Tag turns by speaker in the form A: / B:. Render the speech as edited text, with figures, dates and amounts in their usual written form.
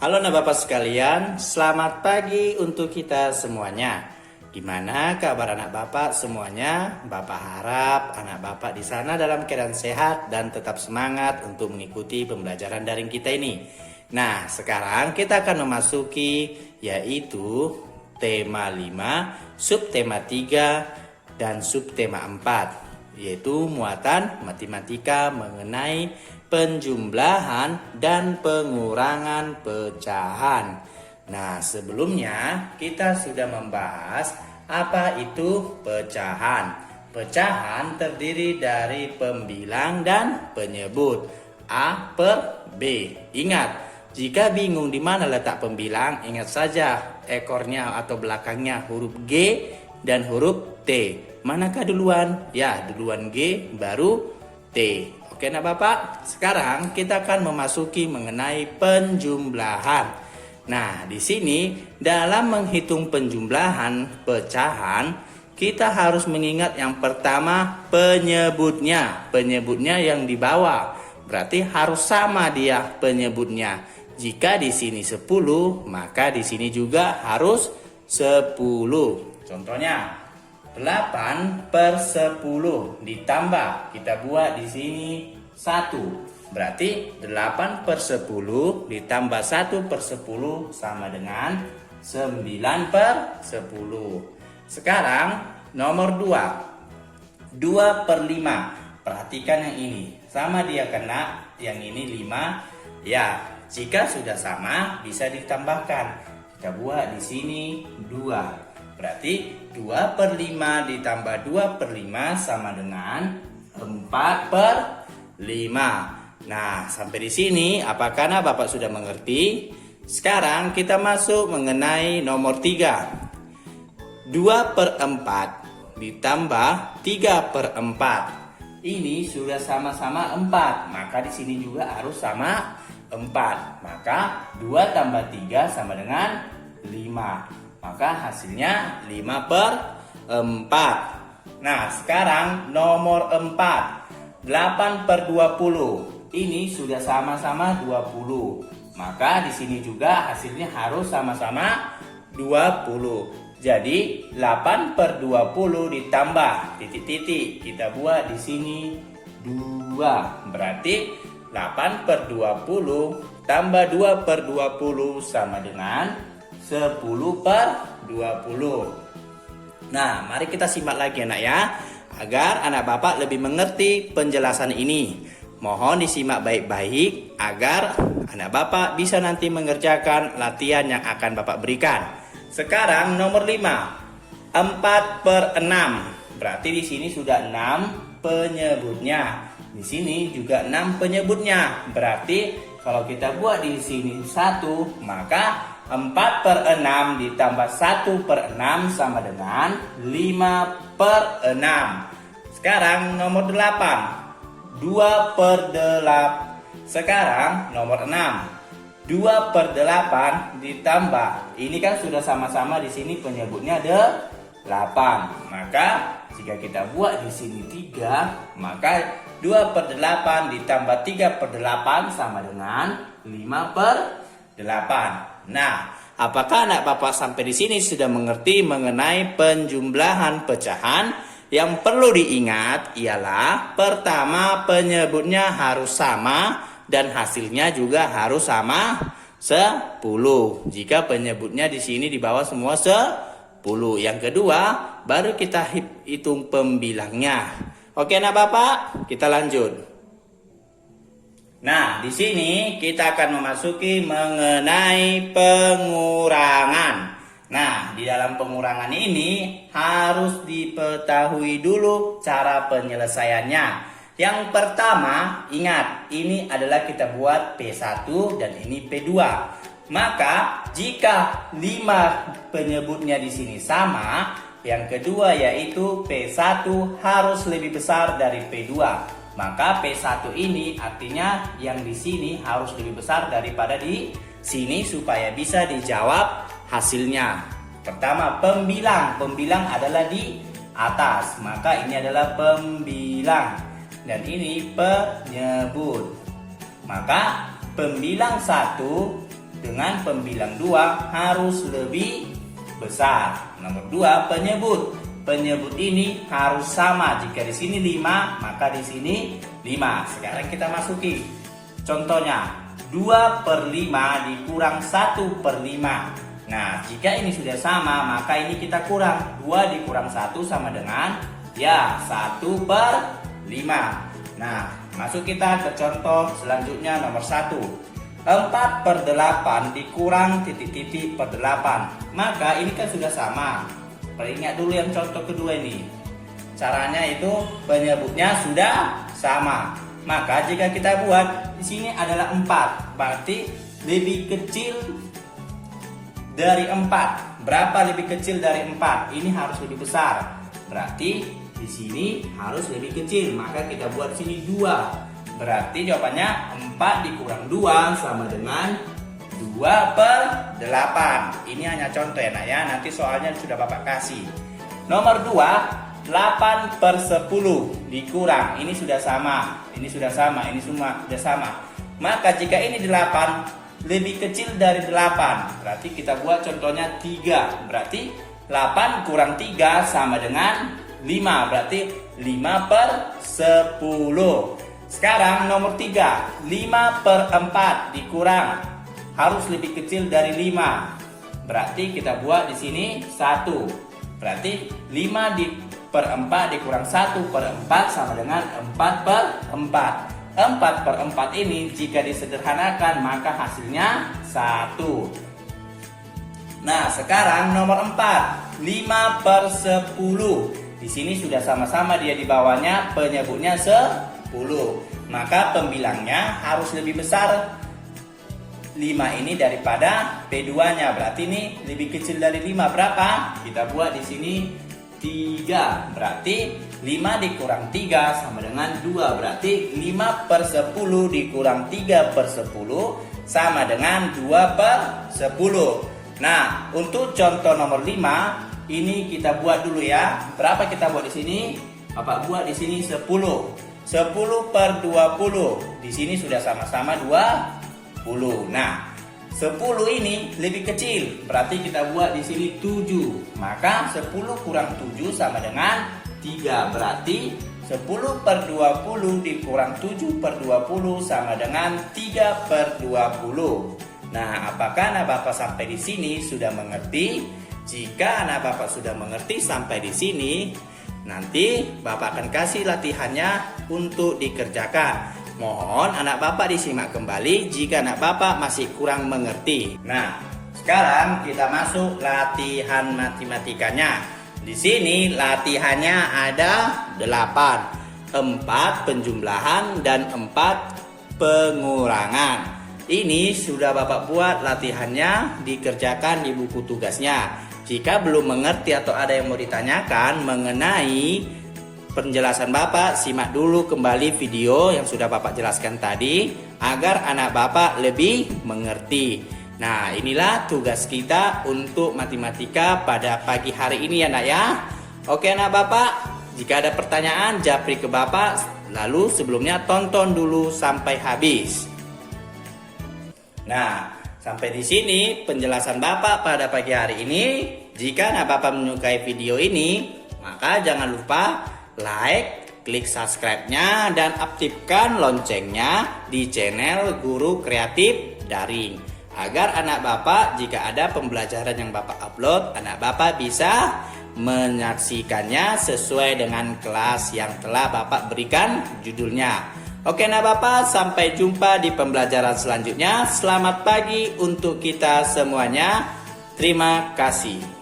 A: Halo anak bapak sekalian, selamat pagi untuk kita semuanya. Gimana kabar anak bapak semuanya? Bapak harap anak bapak di sana dalam keadaan sehat dan tetap semangat untuk mengikuti pembelajaran daring kita ini. Nah, sekarang kita akan memasuki yaitu tema 5, subtema 3 dan subtema 4, yaitu muatan matematika mengenai penjumlahan dan pengurangan pecahan. Nah, sebelumnya kita sudah membahas apa itu pecahan. Pecahan terdiri dari pembilang dan penyebut A per B. Ingat, jika bingung di mana letak pembilang, ingat saja ekornya atau belakangnya huruf G dan huruf T. Manakah duluan? Ya, duluan G baru T. Oke nah Bapak, sekarang kita akan memasuki mengenai penjumlahan. Nah, di sini dalam menghitung penjumlahan pecahan, kita harus mengingat yang pertama penyebutnya. Penyebutnya yang di bawah, berarti harus sama dia penyebutnya. Jika di sini 10, maka di sini juga harus 10. Contohnya 8 per 10 ditambah, kita buat di sini 1. Berarti 8 per 10 ditambah 1 per 10 sama dengan 9 per 10. Sekarang nomor 2. 2 per 5. Perhatikan yang ini. Sama dia kena, yang ini 5. Ya, jika sudah sama bisa ditambahkan. Kita buat di sini 2. Berarti 2 per 5 ditambah 2 per 5 sama dengan 4 per 5. Nah, sampai di sini apakah Bapak sudah mengerti? Sekarang kita masuk mengenai nomor 3. 2 per 4 ditambah 3 per 4. Ini sudah sama-sama 4, maka di sini juga harus sama 4. Maka 2 tambah 3 sama dengan 5. Maka hasilnya 5 per 4. Nah, sekarang nomor 4. 8 per 20. Ini sudah sama-sama 20. Maka di sini juga hasilnya harus sama-sama 20. Jadi 8 per 20 ditambah titik-titik. Kita buat di sini 2. Berarti 8 per 20 tambah 2 per 20 sama dengan 10 per 20. Nah, mari kita simak lagi anak ya, agar anak bapak lebih mengerti penjelasan ini. Mohon disimak baik-baik agar anak bapak bisa nanti mengerjakan latihan yang akan bapak berikan. Sekarang nomor 5. 4 per 6. Berarti di sini sudah 6 penyebutnya. Di sini juga 6 penyebutnya. Berarti kalau kita buat di sini 1, maka 4 per 6 ditambah 1 per 6 sama dengan 5 per 6. Sekarang nomor 8. 2 per 8. Sekarang nomor 6. 2 per 8 ditambah. Ini kan sudah sama-sama di sini penyebutnya ada 8. Maka jika kita buat di sini 3, maka 2 per 8 ditambah 3 per 8 sama dengan 5 per 8. Nah, apakah anak bapak sampai di sini sudah mengerti mengenai penjumlahan pecahan? Yang perlu diingat ialah pertama penyebutnya harus sama dan hasilnya juga harus sama 10. Jika penyebutnya di sini di bawah semua 10. Yang kedua, baru kita hitung pembilangnya. Oke, anak bapak, kita lanjut. Nah, di sini kita akan memasuki mengenai pengurangan. Nah, di dalam pengurangan ini harus diketahui dulu cara penyelesaiannya. Yang pertama, ingat, ini adalah kita buat P1 dan ini P2. Maka, jika 5 penyebutnya di sini sama, yang kedua yaitu P1 harus lebih besar dari P2. Maka P1 ini artinya yang di sini harus lebih besar daripada di sini supaya bisa dijawab hasilnya. Pertama, pembilang. Pembilang adalah di atas. Maka ini adalah pembilang. Dan ini penyebut. Maka pembilang 1 dengan pembilang 2 harus lebih besar. Nomor 2, penyebut. Penyebut ini harus sama. Jika di sini 5, maka di sini 5. Sekarang kita masuki. Contohnya, 2/5 dikurang 1/5. Nah, jika ini sudah sama, maka ini kita kurang. 2 dikurang 1 sama dengan, ya, 1/5. Nah, masuk kita ke contoh selanjutnya nomor 1. 4/8 dikurang titik-titik per 8. Maka ini kan sudah sama. Ingat dulu yang contoh kedua ini. Caranya itu penyebutnya sudah sama. Maka jika kita buat di sini adalah 4, berarti lebih kecil dari 4. Berapa lebih kecil dari 4? Ini harus lebih besar. Berarti di sini harus lebih kecil. Maka kita buat di sini 2. Berarti jawabannya 4 dikurang 2 sama dengan 2/8. Ini hanya contoh ya nak ya. Nanti soalnya sudah Bapak kasih. Nomor 2, 8/10 dikurang. Ini sudah sama. Ini sudah sama. Ini semua sudah sama. Maka jika ini 8 lebih kecil dari 8, berarti kita buat contohnya 3. Berarti 8 kurang 3 sama dengan 5. Berarti 5/10. Sekarang nomor 3, 5/4 dikurang harus lebih kecil dari 5. Berarti kita buat di sini 1. Berarti 5/4 dikurang 1/4 sama dengan 4/4. 4/4 ini jika disederhanakan maka hasilnya 1. Nah, sekarang nomor 4, 5/10. Di sini sudah sama-sama dia di bawahnya, penyebutnya 10. Maka pembilangnya harus lebih besar 5 ini daripada P2-nya. Berarti ini lebih kecil dari 5. Berapa? Kita buat di sini 3. Berarti 5 dikurang 3 sama dengan 2. Berarti 5/10 dikurang 3/10 sama dengan 2/10. Nah, untuk contoh nomor 5 ini kita buat dulu ya. Berapa kita buat di sini? Bapak buat di sini 10. 10/20. Di sini sudah sama-sama 20. Nah, 10 ini lebih kecil. Berarti kita buat di sini 7. Maka 10 kurang 7 sama dengan 3. Berarti 10/20 dikurang 7/20 sama dengan 3/20. Nah, apakah anak Bapak sampai di sini sudah mengerti? Jika anak Bapak sudah mengerti sampai di sini, nanti Bapak akan kasih latihannya untuk dikerjakan. Mohon anak Bapak disimak kembali jika anak Bapak masih kurang mengerti. Nah, sekarang kita masuk latihan matematikanya. Di sini latihannya ada 8. 4 penjumlahan dan 4 pengurangan. Ini sudah Bapak buat latihannya, dikerjakan di buku tugasnya. Jika belum mengerti atau ada yang mau ditanyakan mengenai penjelasan Bapak, simak dulu kembali video yang sudah Bapak jelaskan tadi agar anak Bapak lebih mengerti. Nah, inilah tugas kita untuk matematika pada pagi hari ini ya nak ya. Oke anak Bapak, jika ada pertanyaan japri ke Bapak, lalu sebelumnya tonton dulu sampai habis. Nah, sampai di sini penjelasan Bapak pada pagi hari ini. Jika anak Bapak menyukai video ini, maka jangan lupa like, klik subscribe-nya, dan aktifkan loncengnya di channel Guru Kreatif Daring. Agar anak Bapak jika ada pembelajaran yang Bapak upload, anak Bapak bisa menyaksikannya sesuai dengan kelas yang telah Bapak berikan judulnya. Oke anak Bapak, sampai jumpa di pembelajaran selanjutnya. Selamat pagi untuk kita semuanya. Terima kasih.